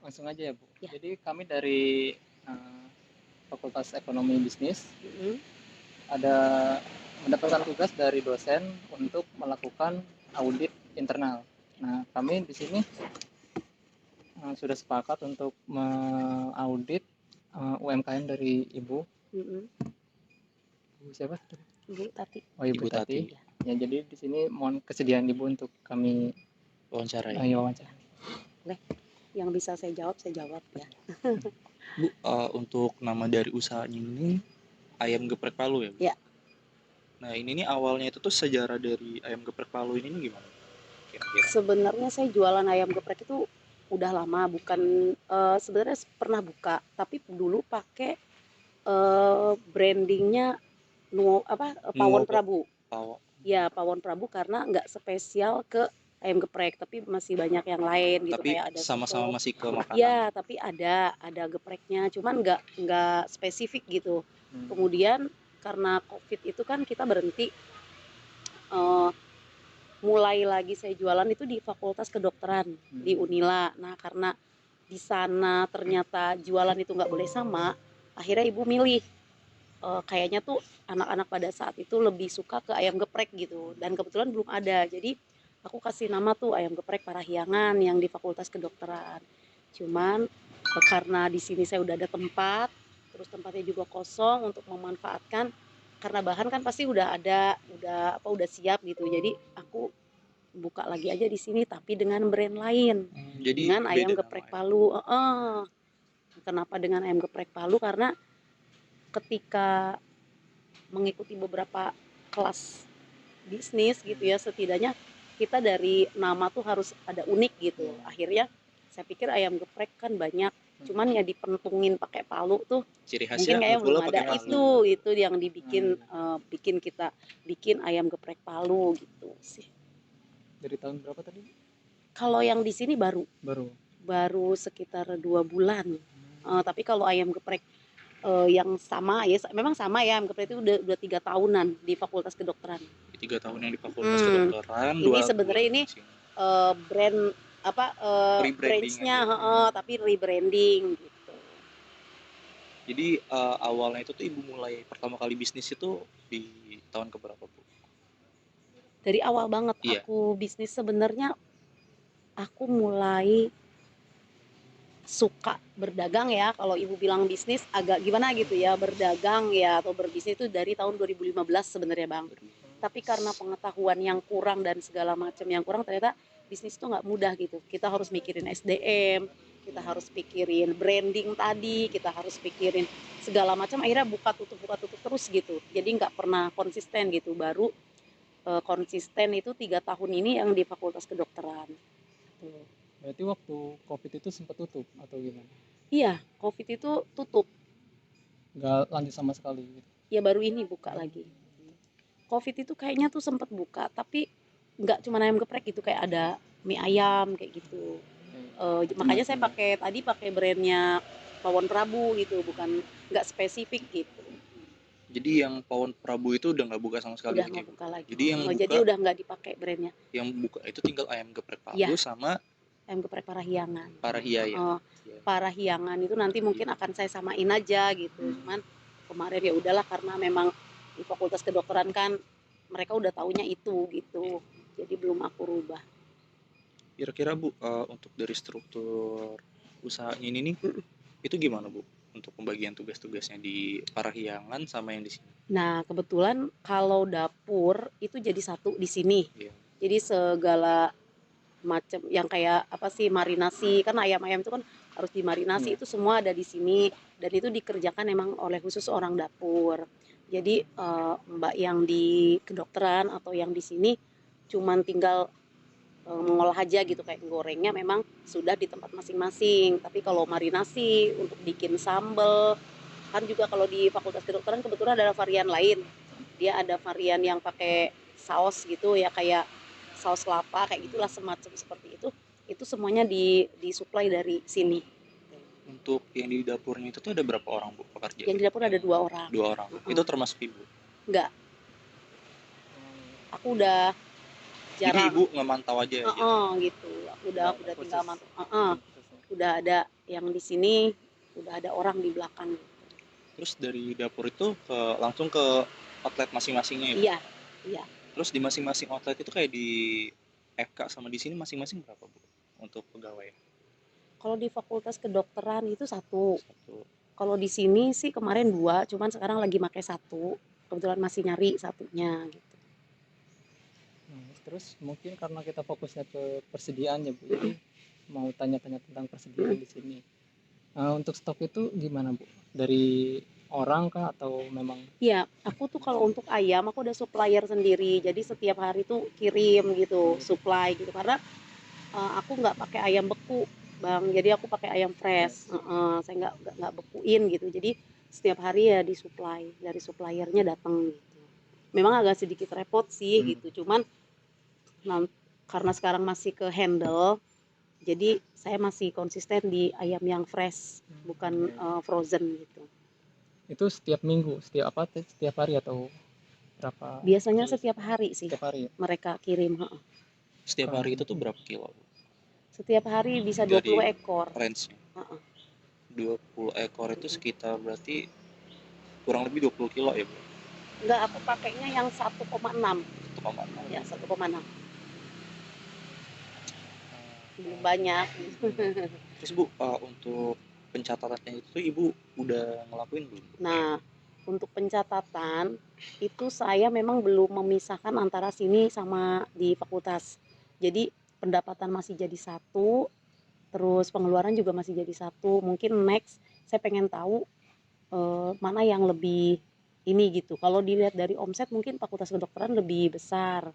Langsung aja ya Bu. Ya. Jadi kami dari Fakultas Ekonomi Bisnis ada mendapatkan tugas dari dosen untuk melakukan audit internal. Nah, kami di sini sudah sepakat untuk mengaudit UMKM dari Ibu. Ibu siapa? Ibu Tati. Oh, Ibu Tati. Ya, jadi di sini mohon kesediaan Ibu untuk kami wawancara. Wawancara. Yang bisa saya jawab ya. Bu, untuk nama dari usahanya ini ayam geprek Palu ya, Bu? Ya. Nah, ini nih awalnya itu tuh sejarah dari ayam geprek Palu ini nih gimana? Kira-kira. Sebenarnya saya jualan ayam geprek itu udah lama, bukan sebenarnya pernah buka, tapi dulu pakai brandingnya Pawon Prabu. Ya, Pawon Prabu karena nggak spesial ke ayam geprek, tapi masih banyak yang lain gitu, tapi kayak ada sama-sama soto. masih ke makanan. Ya, tapi ada gepreknya, cuman nggak spesifik gitu. Kemudian karena COVID itu kan kita berhenti, mulai lagi saya jualan itu di Fakultas Kedokteran di Unila. Nah, karena di sana ternyata jualan itu nggak boleh sama, akhirnya ibu milih kayaknya tuh anak-anak pada saat itu lebih suka ke ayam geprek gitu, dan kebetulan belum ada, jadi aku kasih nama tuh ayam geprek Parahyangan yang di Fakultas Kedokteran. Cuman karena di sini saya udah ada tempat, terus tempatnya juga kosong untuk memanfaatkan, karena bahan kan pasti udah ada, udah siap gitu, jadi aku buka lagi aja di sini tapi dengan brand lain, jadi dengan ayam geprek Palu. Kenapa dengan ayam geprek Palu? Karena ketika mengikuti beberapa kelas bisnis gitu ya, setidaknya kita dari nama tuh harus ada unik gitu. Akhirnya saya pikir ayam geprek kan banyak, cuman ya dipentungin pakai Palu tuh ciri mungkin khasnya kayak belum ada. Itu yang dibikin kita bikin ayam geprek Palu gitu sih. Dari tahun berapa tadi? Kalau yang di sini baru sekitar 2 bulan. Tapi kalau ayam geprek yang sama ya, memang sama ya, ayam geprek itu udah 3 tahunan di Fakultas Kedokteran. 3 tahun yang di Fakultas Kedokteran. Ini sebenarnya ini brand branch-nya, tapi rebranding gitu. Jadi awalnya itu tuh ibu mulai pertama kali bisnis itu di tahun keberapa, Bu? Dari awal banget. Aku bisnis sebenarnya aku mulai suka berdagang ya, kalau ibu bilang bisnis agak gimana gitu ya, berdagang ya atau berbisnis itu dari tahun 2015 sebenarnya Bang. Tapi karena pengetahuan yang kurang dan segala macam yang kurang, ternyata bisnis itu nggak mudah gitu. Kita harus mikirin SDM, kita harus pikirin branding tadi, kita harus pikirin segala macam, akhirnya buka tutup terus gitu. Jadi nggak pernah konsisten gitu. Baru konsisten itu 3 tahun ini yang di Fakultas Kedokteran. Tuh. Berarti waktu COVID itu sempat tutup atau gimana? Iya, COVID itu tutup. Nggak lanjut sama sekali gitu? Ya baru ini buka lagi. COVID itu kayaknya tuh sempat buka, tapi nggak cuma ayam geprek gitu, kayak ada mie ayam kayak gitu. Makanya saya pakai brandnya Pawon Prabu gitu, bukan nggak spesifik gitu. Jadi yang Pawon Prabu itu udah nggak buka sama sekali? Udah nggak buka lagi. Jadi udah nggak dipakai brandnya. Yang buka itu tinggal ayam geprek Palu sama ayam geprek Parahyangan. Parahyangan itu nanti mungkin akan saya samain aja gitu. Cuman kemarin ya udahlah, karena memang di Fakultas Kedokteran kan mereka udah taunya itu gitu. Jadi belum aku rubah. Kira-kira Bu, untuk dari struktur usahanya ini nih, itu gimana Bu? Untuk pembagian tugas-tugasnya di Parahyangan sama yang di sini? Nah, kebetulan kalau dapur itu jadi satu di sini. Jadi segala macam yang kayak marinasi, kan ayam-ayam itu kan harus dimarinasi, itu semua ada di sini, dan itu dikerjakan emang oleh khusus orang dapur. Jadi Mbak yang di kedokteran atau yang di sini cuman tinggal mengolah aja gitu, kayak gorengnya memang sudah di tempat masing-masing. Tapi kalau marinasi untuk bikin sambal, kan juga kalau di Fakultas Kedokteran kebetulan ada varian lain. Dia ada varian yang pakai saus gitu ya, kayak saus kelapa kayak gitulah, semacam seperti itu. Itu semuanya disuplai dari sini. Untuk yang di dapurnya itu tuh ada berapa orang Bu pekerja? Yang di dapur ada 2 orang. 2 orang. Itu termasuk Ibu? Enggak. Aku udah jarang. Jadi Ibu ngemantau aja? Gitu. Aku udah tinggal mantau. udah ada yang di sini, udah ada orang di belakang gitu. Terus dari dapur itu langsung ke outlet masing-masingnya ya, Bu? Iya, iya. Terus di masing-masing outlet itu kayak di FK sama di sini masing-masing berapa, Bu? Untuk pegawai? Kalau di Fakultas Kedokteran itu satu. Satu. Kalau di sini sih kemarin dua, cuman sekarang lagi pakai satu. Kebetulan masih nyari satunya gitu. Terus mungkin karena kita fokusnya ke persediaan ya Bu, jadi mau tanya-tanya tentang persediaan di sini. Untuk stok itu gimana Bu? Dari orang kah atau memang? Iya, aku tuh kalau untuk ayam aku udah supplier sendiri. Jadi setiap hari tuh kirim gitu, supply gitu. Karena aku nggak pakai ayam beku, Bang. Jadi aku pakai ayam fresh. Saya nggak bekuin gitu. Jadi setiap hari ya disuplai dari suppliernya datang gitu. Memang agak sedikit repot sih gitu. Cuman karena sekarang masih ke handle, jadi saya masih konsisten di ayam yang fresh, bukan frozen gitu. Itu setiap minggu, setiap hari atau berapa? Biasanya setiap hari sih Setiap hari ya? mereka kirim. Setiap hari itu tuh berapa kilo, Bu? Setiap hari bisa Dari 20 ekor. range-nya? Heeh. 20 ekor itu sekitar berarti kurang lebih 20 kilo ya, Bu? Enggak, aku pakainya yang 1,6. 1,6. Ya, 1,6. Belum banyak. Terus Bu, untuk pencatatannya itu Ibu udah ngelakuin belum? Nah, untuk pencatatan itu saya memang belum memisahkan antara sini sama di fakultas. Jadi pendapatan masih jadi satu, terus pengeluaran juga masih jadi satu. Mungkin next saya pengen tahu mana yang lebih ini gitu. Kalau dilihat dari omset mungkin fakultas kedokteran lebih besar.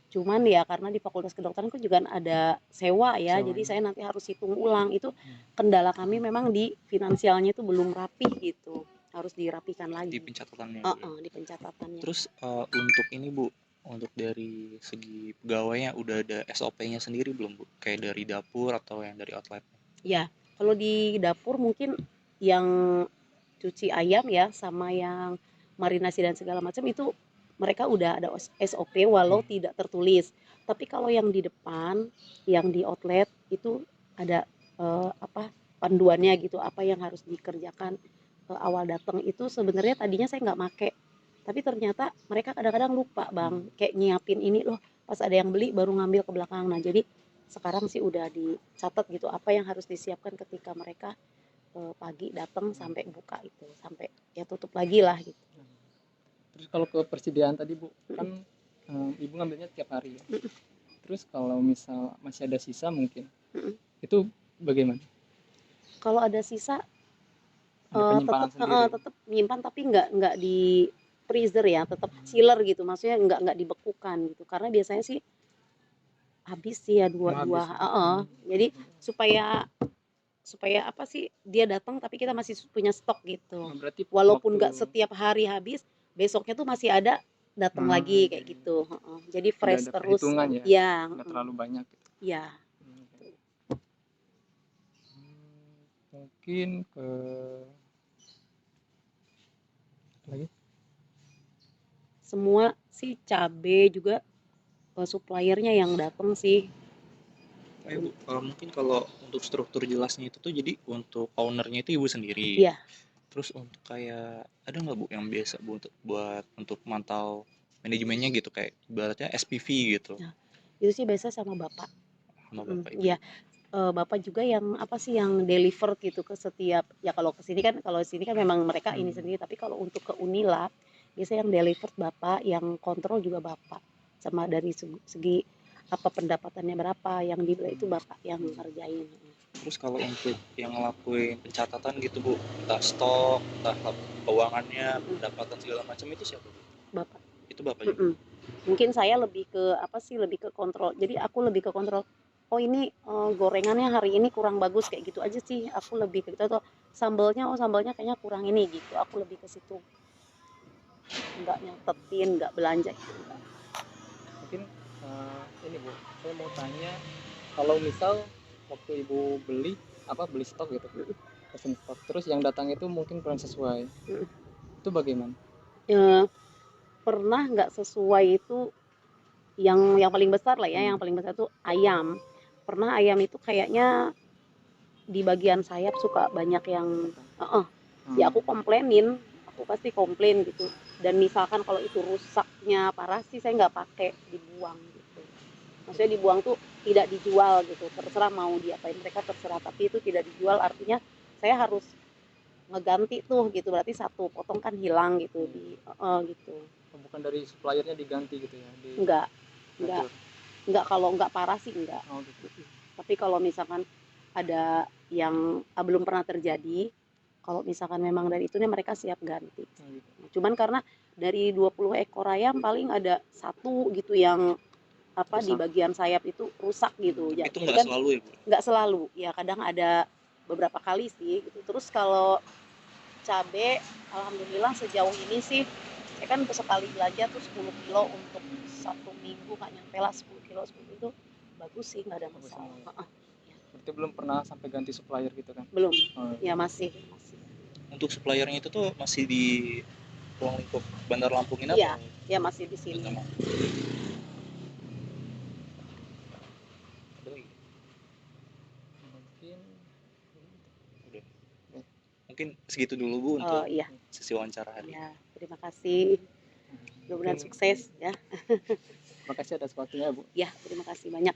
Cuman ya karena di fakultas kedokteran kan juga ada sewa ya, jadi saya nanti harus hitung ulang. Itu kendala kami memang di finansialnya itu belum rapih gitu, harus dirapikan lagi. Di pencatatannya. Di pencatatannya. Terus untuk ini Bu, untuk dari segi pegawainya udah ada SOP-nya sendiri belum Bu? Kayak dari dapur atau yang dari outlet? Ya, kalau di dapur mungkin yang cuci ayam ya sama yang marinasi dan segala macam itu mereka udah ada SOP walau tidak tertulis. Tapi kalau yang di depan, yang di outlet itu ada panduannya gitu, apa yang harus dikerjakan awal datang itu sebenarnya tadinya saya nggak make. Tapi ternyata mereka kadang-kadang lupa Bang, kayak nyiapin ini loh, pas ada yang beli baru ngambil ke belakang. Nah jadi sekarang sih udah dicatat gitu apa yang harus disiapkan ketika mereka pagi datang sampai buka itu, sampai ya tutup lagi lah gitu. Terus kalau ke persediaan tadi Bu, kan Ibu ngambilnya tiap hari ya. Terus kalau misal masih ada sisa mungkin, itu bagaimana? Kalau ada sisa tetap menyimpan tapi nggak di freezer ya, tetap chiller gitu, maksudnya nggak dibekukan gitu, karena biasanya sih habis sih ya dua. Jadi supaya apa sih dia datang tapi kita masih punya stok gitu. Walaupun nggak setiap hari habis, besoknya tuh masih ada datang lagi kayak gitu. Jadi fresh terus. Ya. Nggak terlalu banyak. Ya. Mungkin ke lagi. Semua sih cabe juga suppliernya yang datang sih. Bu, mungkin kalau untuk struktur jelasnya itu tuh jadi untuk ownernya itu Ibu sendiri. Iya. Terus untuk kayak ada nggak Bu yang biasa Bu untuk mantau manajemennya gitu kayak ibaratnya SPV gitu? Nah, itu sih biasa sama Bapak. Sama Bapak Ibu. Iya. Bapak juga yang apa sih yang deliver gitu ke setiap ya kalau sini kan memang mereka ini sendiri, tapi kalau untuk ke Unila biasanya yang deliver Bapak, yang kontrol juga Bapak, sama dari segi apa pendapatannya berapa yang dibeli itu Bapak yang ngerjain. Terus kalau untuk yang ngelakuin pencatatan gitu Bu, entah stok, entah keuangannya, pendapatan segala macam itu siapa Bu? Bapak. Itu Bapak juga. Mungkin saya lebih ke kontrol. Jadi aku lebih ke kontrol. Oh ini gorengannya hari ini kurang bagus kayak gitu aja sih. Aku lebih ke gitu, atau sambalnya kayaknya kurang ini gitu. Aku lebih ke situ. Enggak nyatetin, enggak belanja gitu. Mungkin ini Bu, saya mau tanya, kalau misal waktu Ibu beli stok gitu, pesen stok, terus yang datang itu mungkin kurang sesuai, itu bagaimana? Pernah nggak sesuai itu yang paling besar lah ya, yang paling besar itu ayam. Pernah ayam itu kayaknya di bagian sayap suka banyak yang Hmm. ya aku komplainin, aku pasti komplain gitu. Dan misalkan kalau itu rusaknya parah sih saya nggak pakai, dibuang gitu. Maksudnya dibuang tuh tidak dijual gitu, terserah mau diapain mereka terserah, tapi itu tidak dijual artinya saya harus ngeganti tuh gitu, berarti satu potong kan hilang gitu gitu. Oh, bukan dari suppliernya diganti gitu ya? Enggak, Ngatur. kalau enggak parah sih enggak. Oh gitu. Tapi kalau misalkan ada yang belum pernah terjadi, kalau misalkan memang dari itu mereka siap ganti. Oh, gitu. Cuman karena dari 20 ekor ayam paling ada satu gitu yang apa di Rusak. bagian sayap itu rusak gitu. Tapi Ya, itu jadi nggak kan selalu ya Bu? nggak selalu, ya kadang ada beberapa kali sih gitu. Terus kalau cabe, alhamdulillah sejauh ini sih saya kan sekali belanja tuh 10 kilo untuk 1 minggu, nggak nyampe lah 10 kilo, 10 itu bagus sih, nggak ada Bagus masalah. semua ya. Berarti belum pernah sampai ganti supplier gitu kan? Belum, Oh, ya masih. Untuk suppliernya itu tuh masih di ruang lingkup Bandar Lampung ini Iya, apa? ya masih di sini. Ada lagi? mungkin Udah. Mungkin segitu dulu Bu untuk Iya, sesi wawancara hari ini. ya terima kasih. Mudah-mudahan mungkin sukses ya. makasih atas waktunya Bu. Ya, terima kasih banyak.